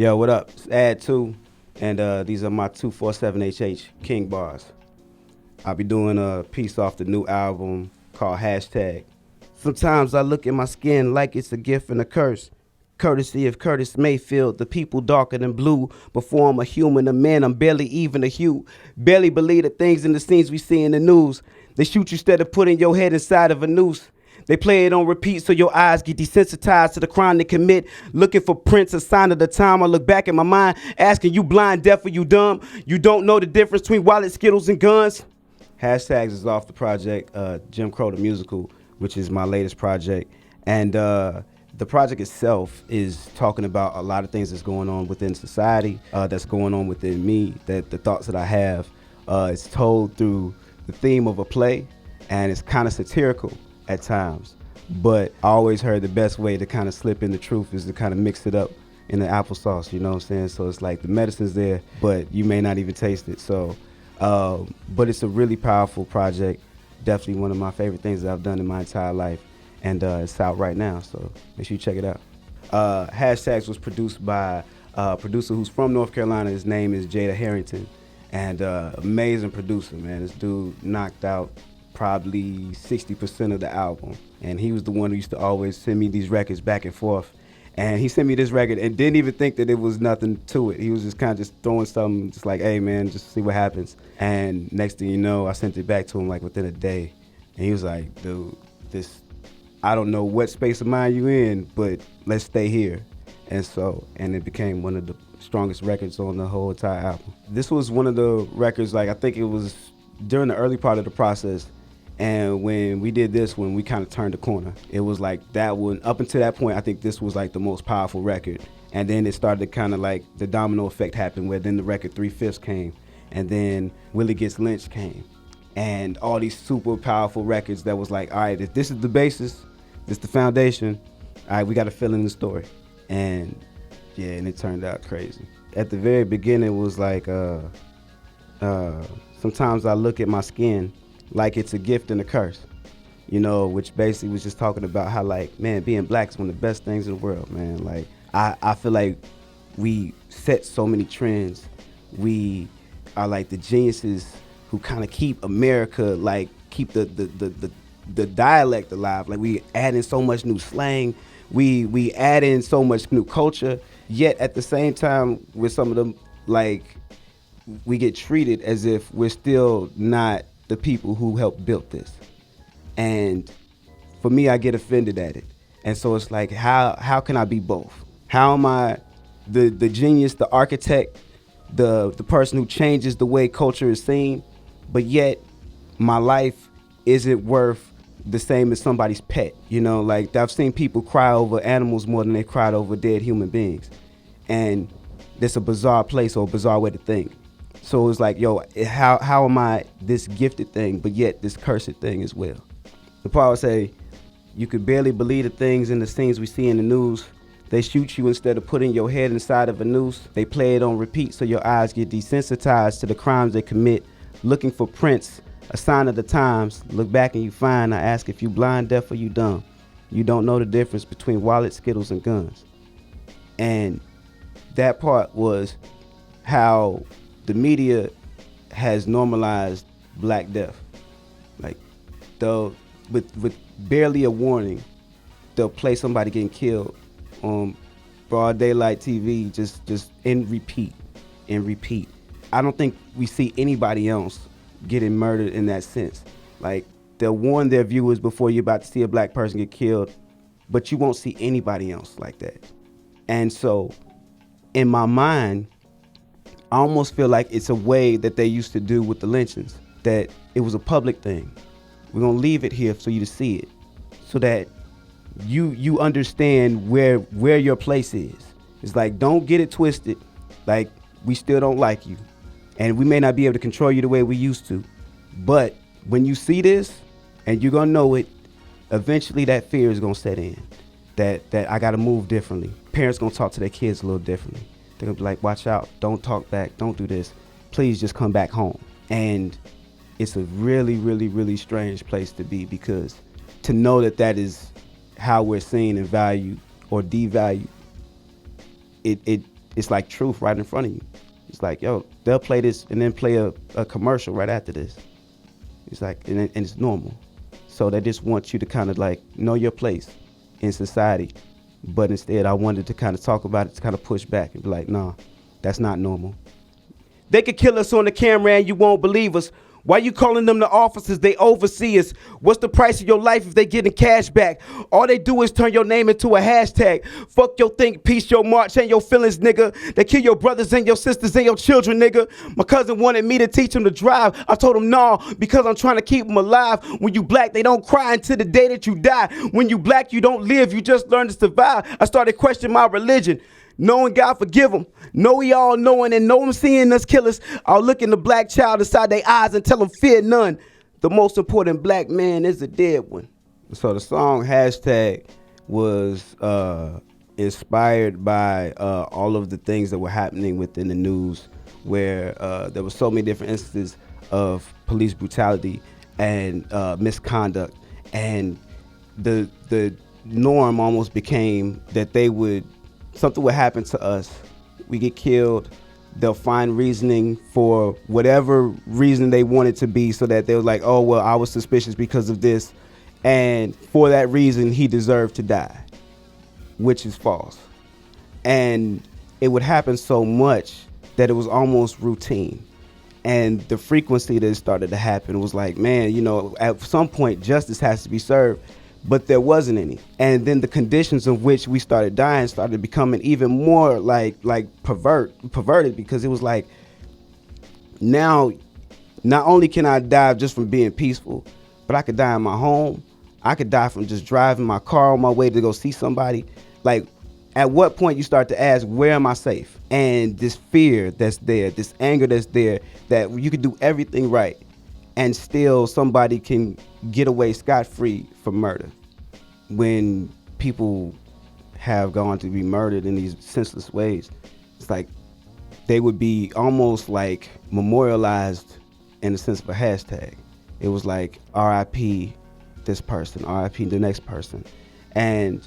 Yo, what up? It's Add-2, and these are my 247HH King bars. I'll be doing a piece off the new album called Hashtag. Sometimes I look at my skin like it's a gift and a curse. Courtesy of Curtis Mayfield, the people darker than blue. Before I'm a human, a man, I'm barely even a hue. Barely believe the things in the scenes we see in the news. They shoot you instead of putting your head inside of a noose. They play it on repeat so your eyes get desensitized to the crime they commit. Looking for prints, a sign of the time. I look back in my mind, asking you blind, deaf, or you dumb? You don't know the difference between wallet, skittles, and guns? Hashtags is off the project Jim Crow the Musical, which is my latest project. And the project itself is talking about a lot of things that's going on within society, that's going on within me, that the thoughts that I have. It's told through the theme of a play, and it's kind of satirical at times, but I always heard the best way to kind of slip in the truth is to kind of mix it up in the applesauce, you know what I'm saying? So it's like the medicine's there, but you may not even taste it. So, but it's a really powerful project, definitely one of my favorite things that I've done in my entire life, and it's out right now, so make sure you check it out. Hashtags was produced by a producer who's from North Carolina. His name is Jada Harrington, and amazing producer, man. This dude knocked out probably 60% of the album, and he was the one who used to always send me these records back and forth. And he sent me this record and didn't even think that it was nothing to it. He was just kind of just throwing something, just like, hey man, just see what happens. And next thing you know, I sent it back to him like within a day, and he was like, dude, this, I don't know what space of mind you in, but let's stay here. And it became one of the strongest records on the whole entire album. This was one of the records, like I think it was during the early part of the process. And when we did this one, we kind of turned the corner. It was like that one, up until that point, I think this was like the most powerful record. And then it started to kind of like, the domino effect happened where then the record 3/5 came. And then Willie Gets Lynched came. And all these super powerful records that was like, all right, if this is the basis, this is the foundation, all right, we got to fill in the story. And yeah, and it turned out crazy. At the very beginning, it was like, sometimes I look at my skin like it's a gift and a curse, you know, which basically was just talking about how, like, man, being black is one of the best things in the world, man. Like, I feel like we set so many trends. We are like the geniuses who kind of keep America, like, keep the dialect alive. Like, we add in so much new slang. We add in so much new culture, yet at the same time, with some of them, like, we get treated as if we're still not the people who helped build this. And for me, I get offended at it. And so it's like, how can I be both? How am I the genius, the architect, the person who changes the way culture is seen, but yet my life isn't worth the same as somebody's pet? You know, like, I've seen people cry over animals more than they cried over dead human beings. And that's a bizarre place or a bizarre way to think. So it's like, yo, how am I this gifted thing, but yet this cursed thing as well? The part would say, you could barely believe the things in the scenes we see in the news. They shoot you instead of putting your head inside of a noose. They play it on repeat so your eyes get desensitized to the crimes they commit. Looking for prints, a sign of the times. Look back and you find, I ask if you blind, deaf, or you dumb. You don't know the difference between wallets, skittles, and guns. And that part was how the media has normalized black death. Like, though, with barely a warning, they'll play somebody getting killed on broad daylight TV, just in repeat. I don't think we see anybody else getting murdered in that sense. Like, they'll warn their viewers before you're about to see a black person get killed, but you won't see anybody else like that. And so, in my mind, I almost feel like it's a way that they used to do with the lynchings, that it was a public thing. We're gonna leave it here for you to see it, so that you understand where your place is. It's like, don't get it twisted. Like, we still don't like you, and we may not be able to control you the way we used to, but when you see this, and you're gonna know it, eventually that fear is gonna set in, that I gotta move differently. Parents gonna talk to their kids a little differently. They're gonna be like, watch out, don't talk back, don't do this. Please just come back home. And it's a really, really, really strange place to be, because to know that is how we're seen and valued or devalued, it it's like truth right in front of you. It's like, yo, they'll play this and then play a commercial right after this. It's like, and it's normal. So they just want you to kind of like know your place in society. But instead, I wanted to kind of talk about it, to kind of push back and be like, nah, that's not normal. They could kill us on the camera and you won't believe us. Why you calling them the officers? They oversee us. What's the price of your life if they getting cash back? All they do is turn your name into a hashtag. Fuck your think, peace, your march, and your feelings, nigga. They kill your brothers and your sisters and your children, nigga. My cousin wanted me to teach him to drive. I told him no, because I'm trying to keep him alive. When you black, they don't cry until the day that you die. When you black, you don't live. You just learn to survive. I started questioning my religion. Knowing God forgive them. Know we all knowing and know them seeing us killers. I'll look in the black child inside their eyes and tell them fear none. The most important black man is a dead one. So the song Hashtag was inspired by all of the things that were happening within the news, where there were so many different instances of police brutality and misconduct, and the norm almost became that something would happen to us. We get killed. They'll find reasoning for whatever reason they want it to be, so that they were like, oh, well, I was suspicious because of this. And for that reason, he deserved to die, which is false. And it would happen so much that it was almost routine. And the frequency that it started to happen was like, man, at some point, justice has to be served. But there wasn't any. And then the conditions of which we started dying started becoming even more like perverted, because it was like, now not only can I die just from being peaceful, but I could die in my home. I could die from just driving my car on my way to go see somebody. Like, at what point you start to ask, where am I safe? And this fear that's there, this anger that's there, that you could do everything right and still somebody can get away scot-free for murder. When people have gone to be murdered in these senseless ways, it's like they would be almost like memorialized in the sense of a hashtag. It was like RIP this person, RIP the next person. And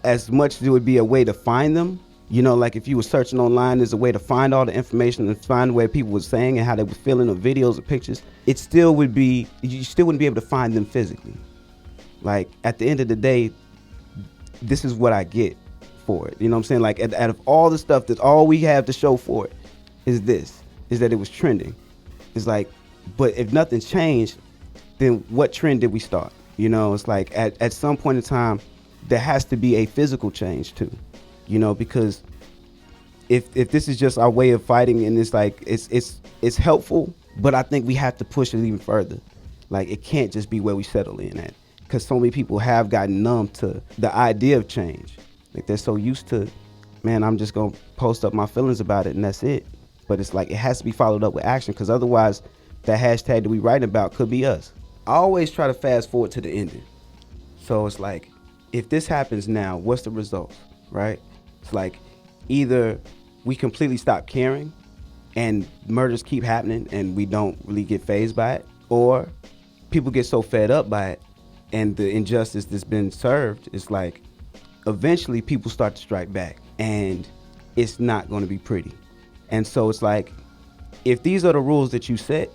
as much as it would be a way to find them, like if you were searching online, there's a way to find all the information and find where people were saying and how they were feeling, or videos or pictures. You still wouldn't be able to find them physically. Like, at the end of the day, this is what I get for it. You know what I'm saying? Like, out of all the stuff, that all we have to show for it is that it was trending. It's like, but if nothing's changed, then what trend did we start? It's like at some point in time, there has to be a physical change too. Because if this is just our way of fighting, and it's like it's helpful, but I think we have to push it even further. Like, it can't just be where we settle in at, because so many people have gotten numb to the idea of change. Like, they're so used to, man, I'm just gonna post up my feelings about it and that's it. But it's like, it has to be followed up with action, because otherwise that hashtag that we writing about could be us. I always try to fast forward to the ending. So it's like, if this happens now, what's the result, right? It's like, either we completely stop caring and murders keep happening and we don't really get fazed by it, or people get so fed up by it and the injustice that's been served, it's like, eventually people start to strike back, and it's not going to be pretty. And so it's like, if these are the rules that you set,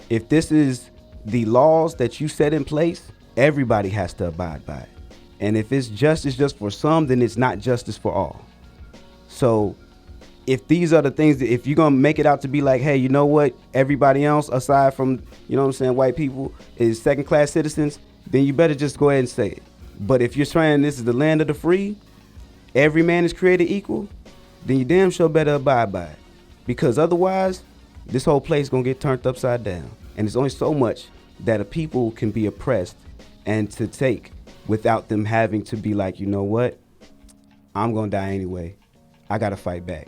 if this is the laws that you set in place, everybody has to abide by it. And if it's justice just for some, then it's not justice for all. So if these are the things that, if you're going to make it out to be like, hey, you know what, everybody else aside from, white people is second-class citizens, then you better just go ahead and say it. But if you're saying this is the land of the free, every man is created equal, then you damn sure better abide by it. Because otherwise, this whole place is going to get turned upside down. And there's only so much that a people can be oppressed and to take without them having to be like, you know what, I'm going to die anyway. I got to fight back.